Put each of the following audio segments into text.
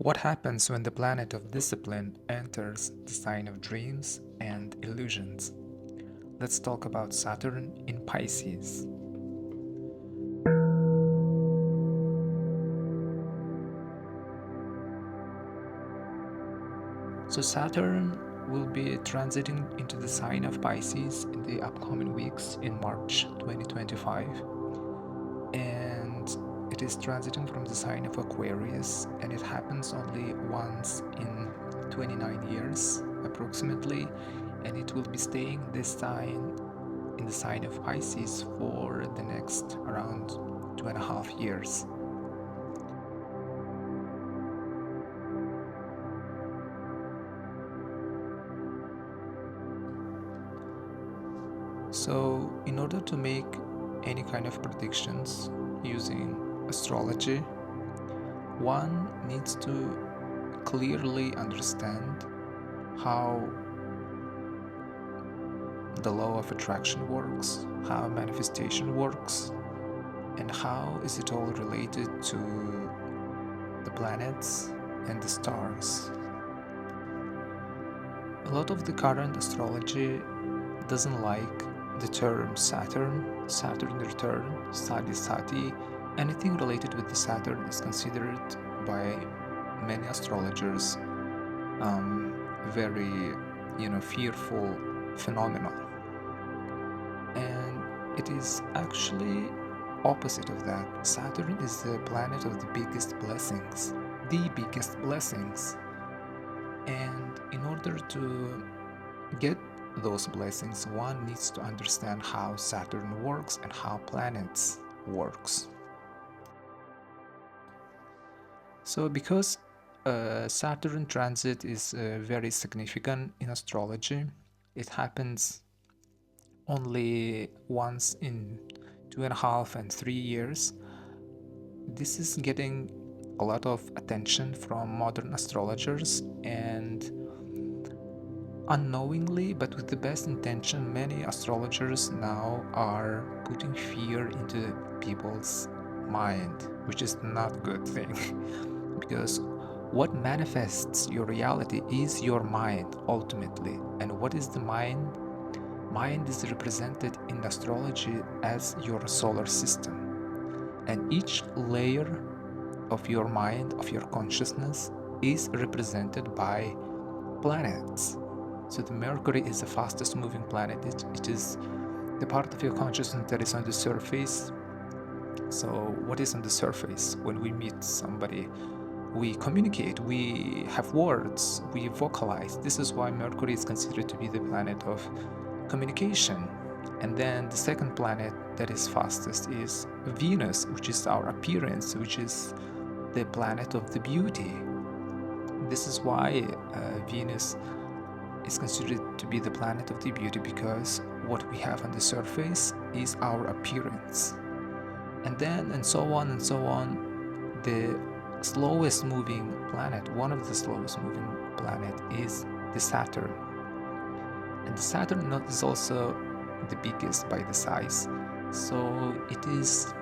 What happens when the planet of discipline enters the sign of dreams and illusions? Let's talk about Saturn in Pisces. So Saturn will be transiting into the sign of Pisces in the upcoming weeks in March 2025, and it is transiting from the sign of Aquarius, and it happens only once in 29 years approximately, and it will be staying this sign in the sign of Pisces for the next around 2.5 years. So, in order to make any kind of predictions using astrology, one needs to clearly understand how the law of attraction works, how manifestation works, and how is it all related to the planets and the stars. A lot of the current astrology doesn't like the term Saturn, Saturn return, Sati Sati. Anything related with the Saturn is considered by many astrologers very, fearful phenomenon. And it is actually opposite of that. Saturn is the planet of the biggest blessings, the biggest blessings. And in order to get those blessings, one needs to understand how Saturn works and how planets works. So because Saturn transit is very significant in astrology, it happens only once in 2.5 and 3 years. This is getting a lot of attention from modern astrologers, and unknowingly, but with the best intention, many astrologers now are putting fear into people's mind, which is not a good thing. Because what manifests your reality is your mind ultimately. And what is the mind? Mind is represented in astrology as your solar system. And each layer of your mind, of your consciousness, is represented by planets. So the Mercury is the fastest moving planet. It is the part of your consciousness that is on the surface. So what is on the surface? When we meet somebody, we communicate, we have words, we vocalize. This is why Mercury is considered to be the planet of communication. And then the second planet that is fastest is Venus, which is our appearance, which is the planet of the beauty. This is why Venus is considered to be the planet of the beauty, because what we have on the surface is our appearance. And then, and so on and so on, the slowest moving planet, one of the slowest moving planet, is the Saturn. And the Saturn is also the biggest by the size. So it is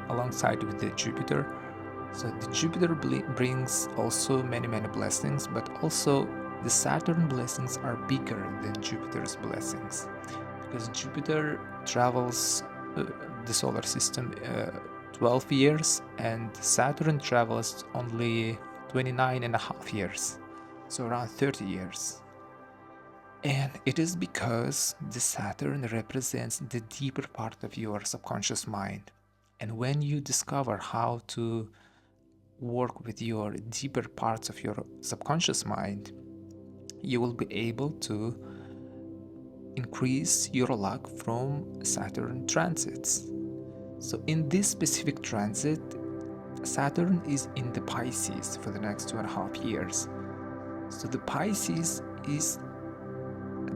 alongside with the Jupiter. So the Jupiter brings also many blessings, but also the Saturn blessings are bigger than Jupiter's blessings, because Jupiter travels the solar system 12 years, and Saturn travels only 29.5 years, so around 30 years. And it is because the Saturn represents the deeper part of your subconscious mind. And when you discover how to work with your deeper parts of your subconscious mind, you will be able to increase your luck from Saturn transits. So in this specific transit, Saturn is in the Pisces for the next 2.5 years. So the Pisces is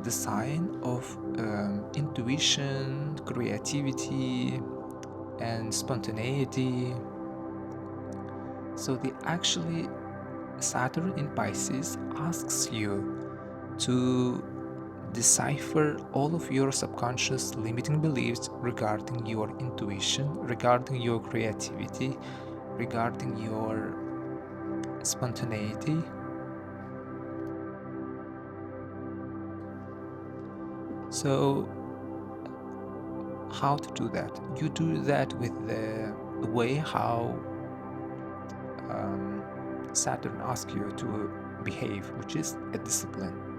the sign of intuition, creativity, and spontaneity. So Saturn in Pisces asks you to decipher all of your subconscious limiting beliefs regarding your intuition, regarding your creativity, regarding your spontaneity. So how to do that? You do that with the way how um, Saturn asks you to behave, which is a discipline.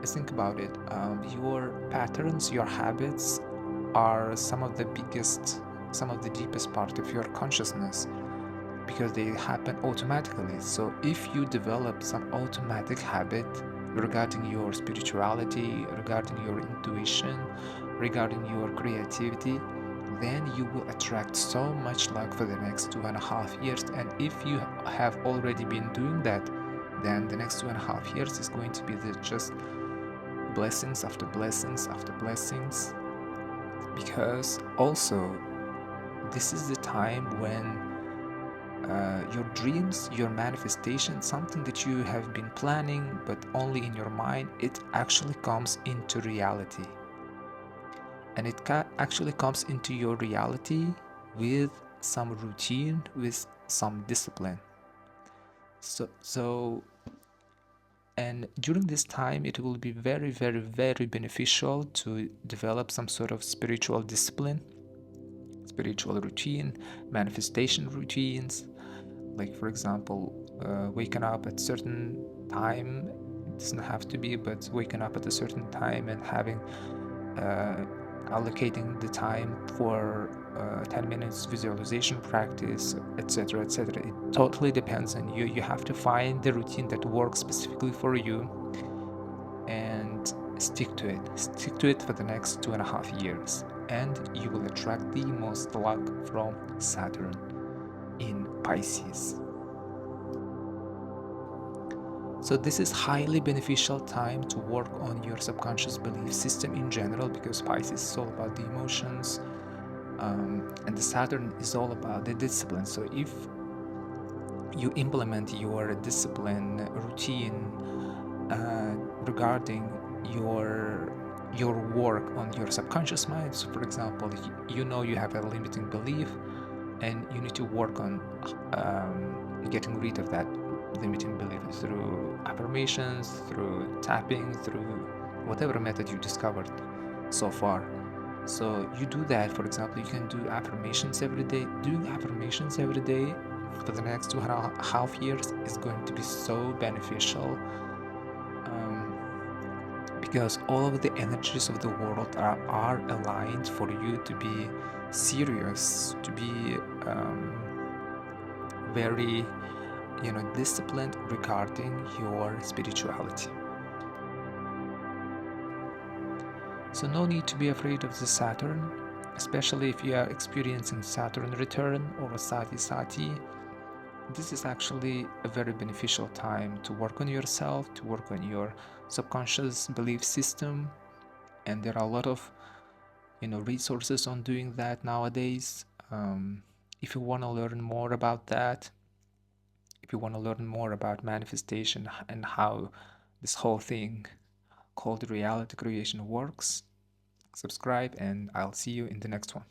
Think about it. Your patterns, your habits are some of the biggest, some of the deepest part of your consciousness because they happen automatically. So if you develop some automatic habit regarding your spirituality, regarding your intuition, regarding your creativity, then you will attract so much luck for the next 2.5 years. And if you have already been doing that, then the next 2.5 years is going to be the just blessings after blessings after blessings. Because also, this is the time when your dreams, your manifestation, something that you have been planning but only in your mind, it actually comes into reality. And it actually comes into your reality with some routine, with some discipline. So and during this time, it will be very, very, very beneficial to develop some sort of spiritual discipline, spiritual routine, manifestation routines, like for example waking up at certain time. It doesn't have to be, but waking up at a certain time and having allocating the time for 10 minutes visualization practice, etc., etc. It totally depends on you. You have to find the routine that works specifically for you and stick to it. Stick to it for the next 2.5 years, and you will attract the most luck from Saturn in Pisces. So this is highly beneficial time to work on your subconscious belief system in general, because Pisces is all about the emotions, and the Saturn is all about the discipline. So if you implement your discipline routine regarding your work on your subconscious mind, so for example, you know you have a limiting belief and you need to work on getting rid of that limiting belief through affirmations, through tapping, through whatever method you discovered so far. So you do that. For example, you can do affirmations every day. Doing affirmations every day for the next 2.5 years is going to be so beneficial, um, because all of the energies of the world are aligned for you to be serious, to be very disciplined regarding your spirituality. So no need to be afraid of the Saturn, especially if you are experiencing Saturn return or Sati Sati. This is actually a very beneficial time to work on yourself, to work on your subconscious belief system, and there are a lot of resources on doing that nowadays. If you want to learn more about that, if you want to learn more about manifestation and how this whole thing called reality creation works, subscribe, and I'll see you in the next one.